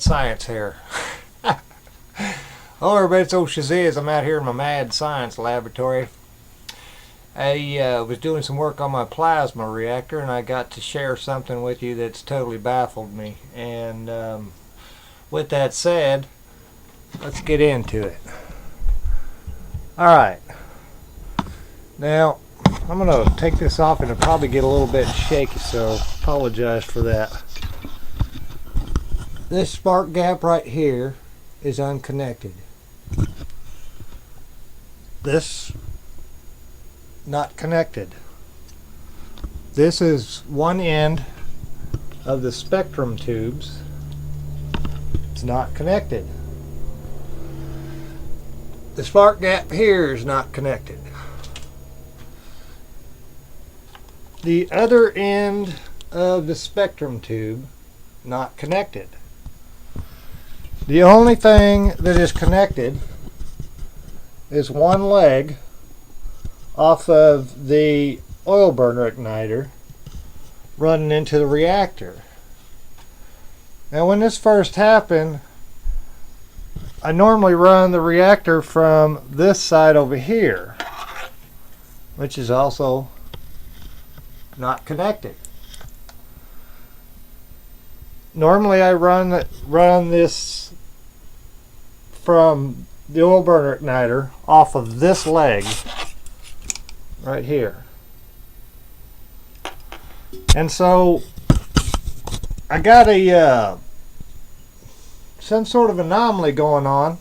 mad science here. Oh, everybody, it's old shazizz. I'm out here in my mad science laboratory. I was doing some work on my plasma reactor, and I got to share something with you that's totally baffled me. And with that said, let's get into it. Alright. Now, I'm going to take this off and it'll probably get a little bit shaky, so apologize for that. This spark gap right here is unconnected. This not connected. This is one end of the spectrum tubes. It's not connected. The spark gap here is not connected. The other end of the spectrum tube not connected. The only thing that is connected is one leg off of the oil burner igniter running into the reactor. Now when this first happened, I normally run the reactor from this side over here, which is also not connected. Normally I run this from the oil burner igniter off of this leg right here. And so I got a some sort of anomaly going on,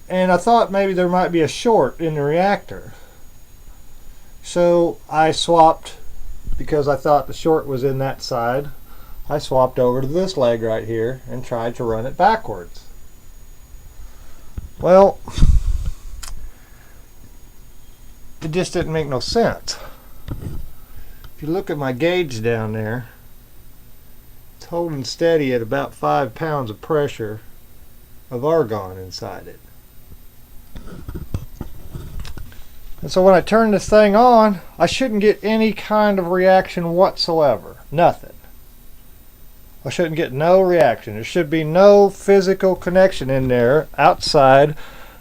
and I thought maybe there might be a short in the reactor. So I swapped, because I thought the short was in that side, I swapped over to this leg right here and tried to run it backwards. Well, it just didn't make no sense. If you look at my gauge down there, it's holding steady at about 5 pounds of pressure of argon inside it. And so when I turn this thing on, I shouldn't get any kind of reaction whatsoever. Nothing. I shouldn't get no reaction. There should be no physical connection in there outside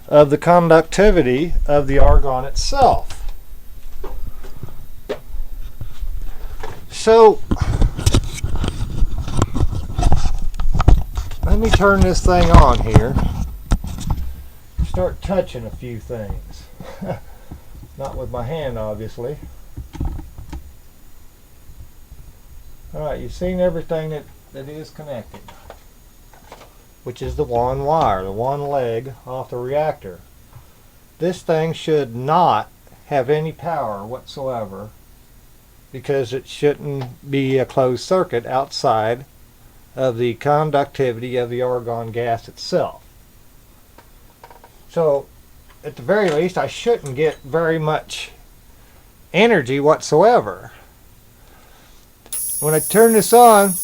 of the conductivity of the argon itself. So let me turn this thing on here. Start touching a few things. Not with my hand, obviously. Alright, you've seen everything that is connected, which is the one wire, the one leg off the reactor. This thing should not have any power whatsoever, because it shouldn't be a closed circuit outside of the conductivity of the argon gas itself. So at the very least, I shouldn't get very much energy whatsoever. When I turn this on,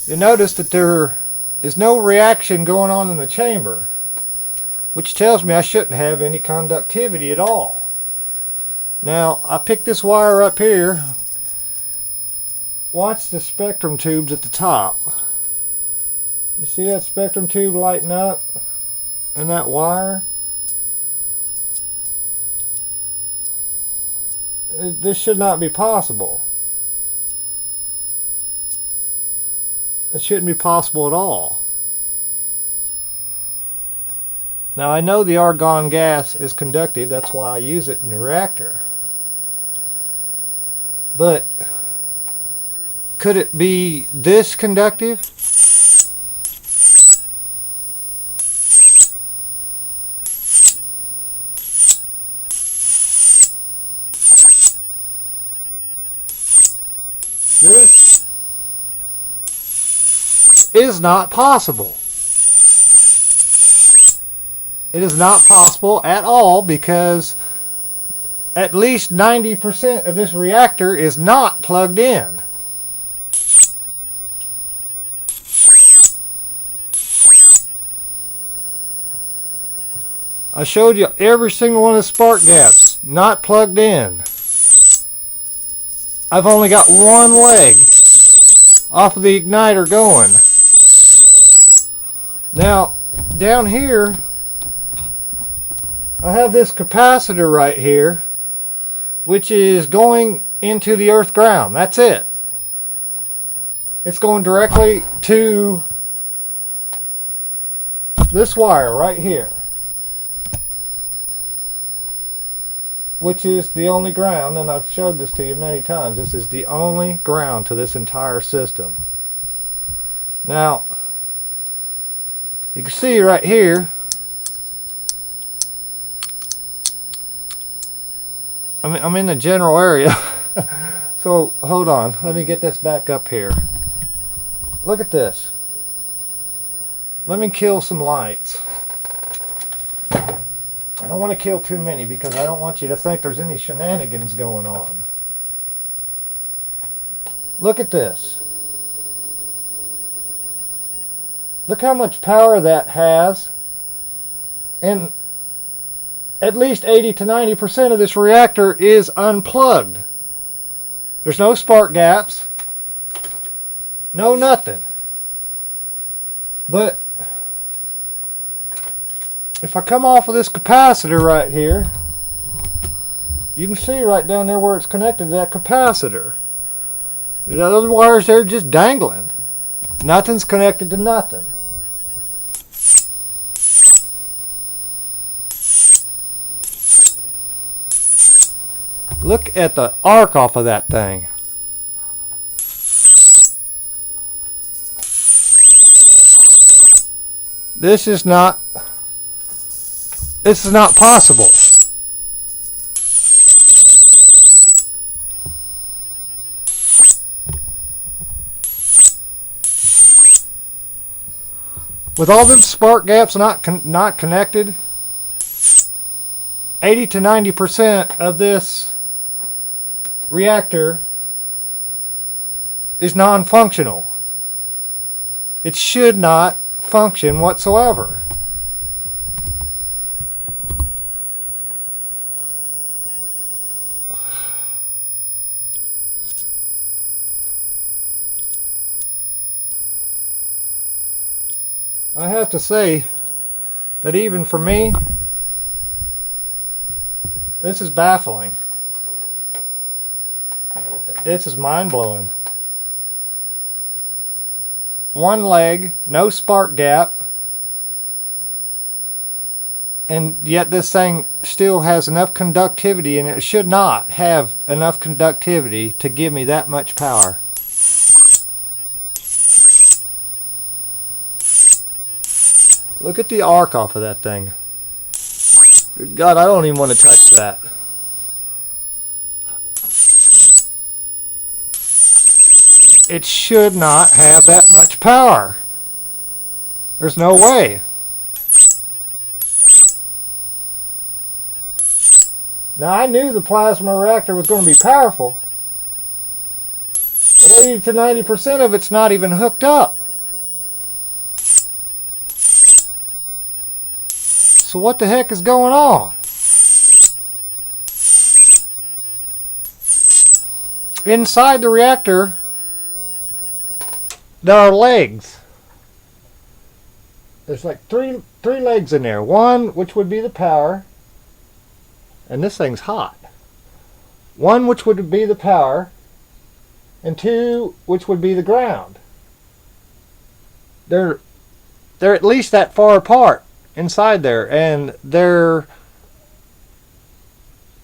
you notice that there is no reaction going on in the chamber, which tells me I shouldn't have any conductivity at all. Now, I picked this wire up here. Watch the spectrum tubes at the top. You see that spectrum tube lighting up and that wire? This should not be possible. It shouldn't be possible at all. Now I know the argon gas is conductive, that's why I use it in the reactor. But could it be this conductive? This is not possible. It is not possible at all, because at least 90% of this reactor is not plugged in. I showed you every single one of the spark gaps not plugged in. I've only got one leg off of the igniter going. Now, down here, I have this capacitor right here, which is going into the earth ground. That's it. It's going directly to this wire right here, which is the only ground, and I've showed this to you many times. This is the only ground to this entire system. Now, you can see right here, I'm in the general area. So hold on, let me get this back up here. Look at this. Let me kill some lights. I don't want to kill too many because I don't want you to think there's any shenanigans going on. Look at this. Look how much power that has, and at least 80 to 90% of this reactor is unplugged. There's no spark gaps, no nothing. But if I come off of this capacitor right here, you can see right down there where it's connected to that capacitor. The other wires there just dangling. Nothing's connected to nothing. Look at the arc off of that thing. This is not possible. With all them spark gaps not connected, 80 to 90% of this reactor is non-functional. It should not function whatsoever. I have to say that even for me, this is baffling. This is mind-blowing. One leg, no spark gap, and yet this thing still has enough conductivity, and it should not have enough conductivity to give me that much power. Look at the arc off of that thing. Good God, I don't even want to touch that. It should not have that much power. There's no way. Now, I knew the plasma reactor was going to be powerful, but 80 to 90% of it's not even hooked up. So what the heck is going on? Inside the reactor, there are legs. There's like three legs in there. One which would be the power, and this thing's hot. One which would be the power, and two which would be the ground. They're at least that far apart inside there, and they're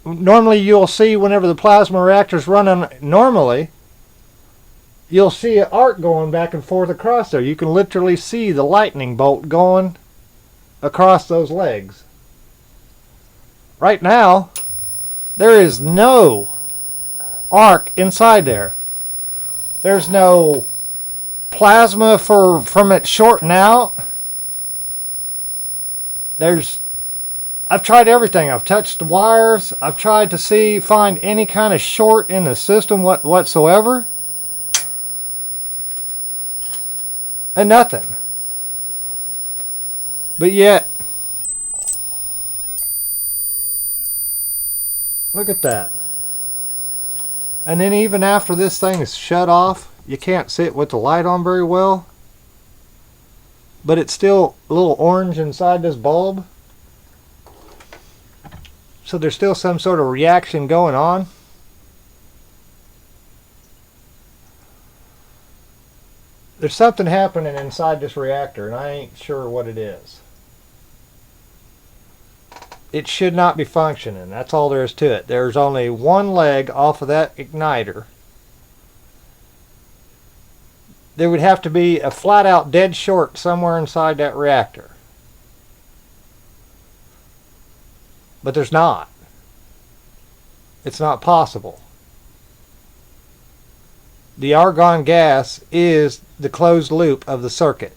normally, you'll see whenever the plasma reactor's running normally, you'll see an arc going back and forth across there. You can literally see the lightning bolt going across those legs. Right now, there is no arc inside there. There's no plasma from it shorting out. I've tried everything. I've touched the wires. I've tried to find any kind of short in the system whatsoever. And nothing. But yet, look at that. And then even after this thing is shut off, you can't see it with the light on very well. but it's still a little orange inside this bulb. So there's still some sort of reaction going on. There's something happening inside this reactor, and I ain't sure what it is. It should not be functioning. That's all there is to it. There's only one leg off of that igniter. There would have to be a flat out dead short somewhere inside that reactor. But there's not. It's not possible. The argon gas is the closed loop of the circuit.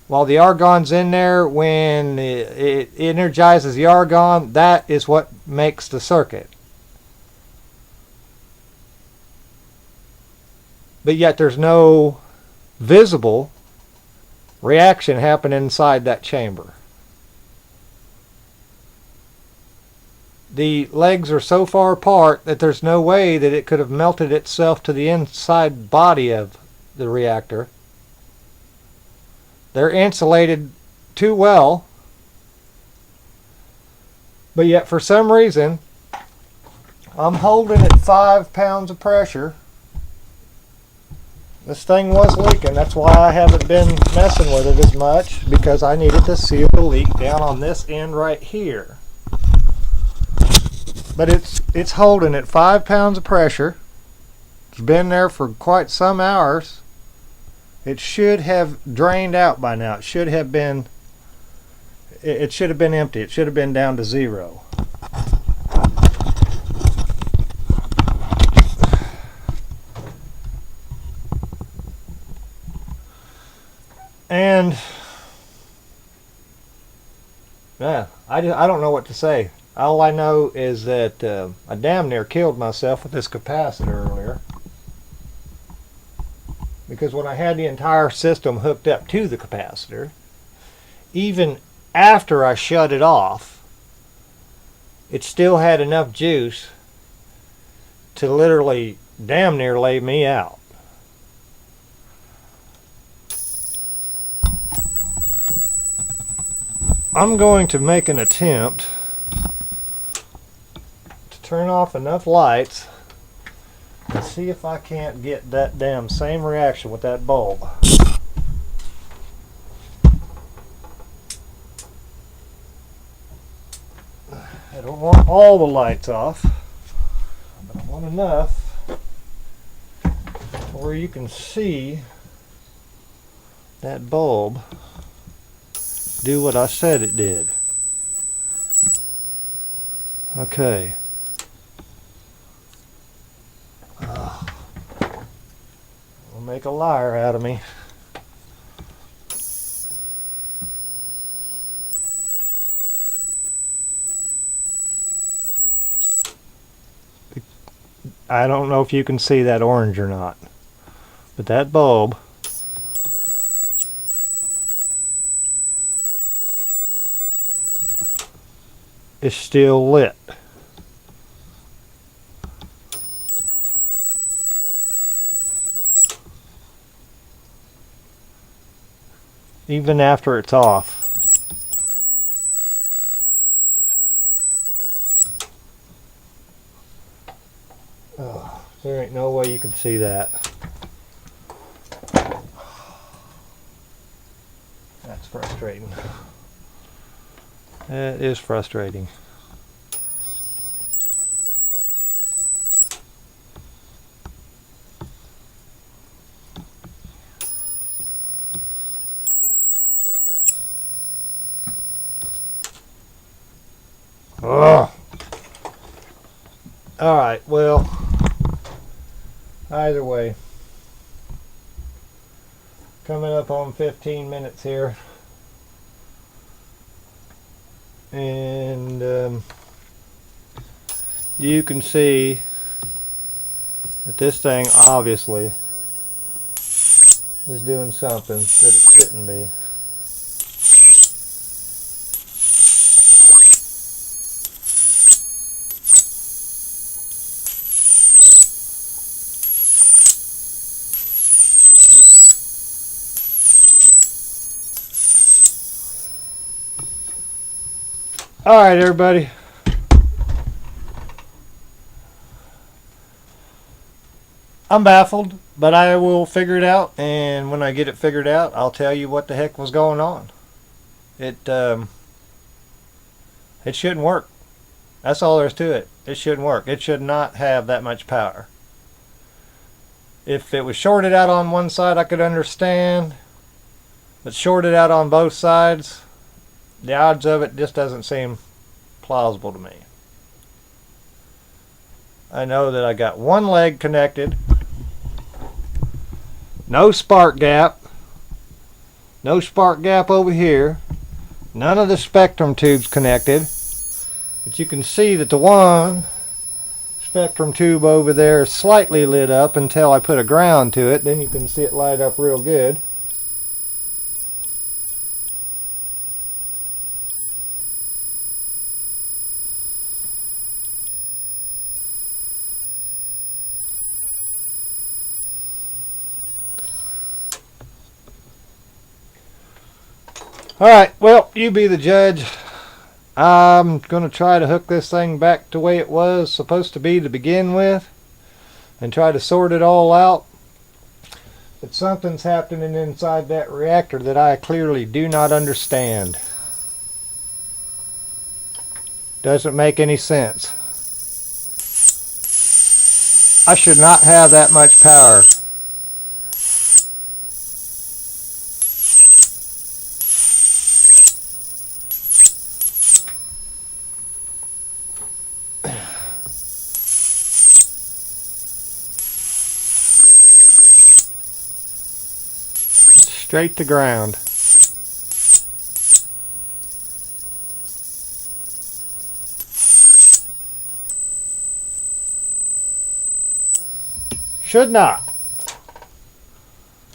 While the argon's in there, when it energizes the argon, that is what makes the circuit. But yet there's no visible reaction happening inside that chamber. The legs are so far apart that there's no way that it could have melted itself to the inside body of the reactor. They're insulated too well, but yet for some reason I'm holding at 5 pounds of pressure. This thing was leaking. That's why I haven't been messing with it as much, because I needed to seal the leak down on this end right here. But it's holding at 5 pounds of pressure. It's been there for quite some hours. It should have drained out by now. It should have been empty. It should have been down to 0. And yeah, I don't know what to say. All I know is that I damn near killed myself with this capacitor earlier. Because when I had the entire system hooked up to the capacitor, even after I shut it off, it still had enough juice to literally damn near lay me out. I'm going to make an attempt to turn off enough lights and see if I can't get that damn same reaction with that bulb. I don't want all the lights off, but I want enough where you can see that bulb do what I said it did. Okay. Will make a liar out of me. I don't know if you can see that orange or not, but that bulb is still lit. Even after it's off. Oh, there ain't no way you can see that. That's frustrating. That is frustrating. Ugh. Alright, well, either way, coming up on 15 minutes here, and you can see that this thing obviously is doing something that it shouldn't be. Alright everybody. I'm baffled, but I will figure it out, and when I get it figured out, I'll tell you what the heck was going on. It shouldn't work. That's all there is to it. It shouldn't work. It should not have that much power. If it was shorted out on one side, I could understand, but shorted out on both sides, the odds of it just doesn't seem plausible to me. I know that I got one leg connected, no spark gap over here, none of the spectrum tubes connected, but you can see that the one spectrum tube over there is slightly lit up until I put a ground to it. Then you can see it light up real good. Alright, well, you be the judge. I'm going to try to hook this thing back to the way it was supposed to be to begin with and try to sort it all out. But something's happening inside that reactor that I clearly do not understand. Doesn't make any sense. I should not have that much power. Straight to ground. Should not.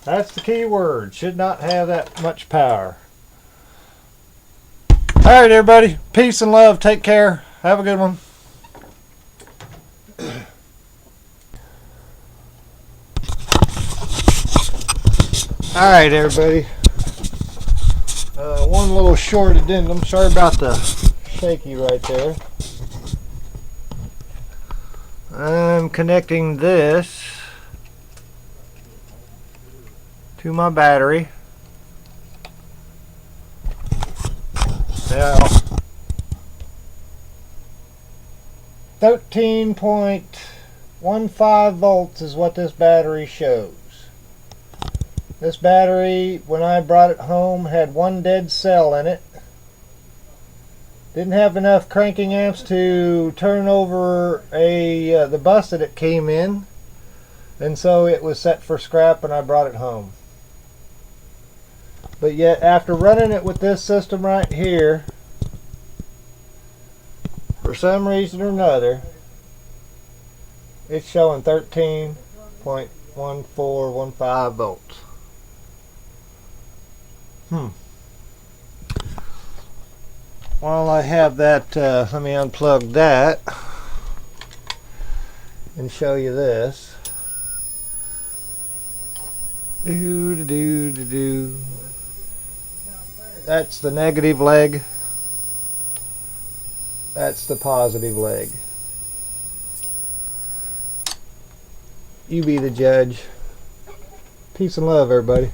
That's the key word. Should not have that much power. Alright everybody. Peace and love. Take care. Have a good one. Alright everybody, one little short addendum. Sorry about the shaky right there. I'm connecting this to my battery. Now 13.15 volts is what this battery shows. This battery, when I brought it home, had one dead cell in it. Didn't have enough cranking amps to turn over the bus that it came in, and so it was set for scrap when I brought it home. But yet, after running it with this system right here, for some reason or another, it's showing 13.1415 volts. While I have that, let me unplug that and show you this. That's the negative leg. That's the positive leg. You be the judge. Peace and love, everybody.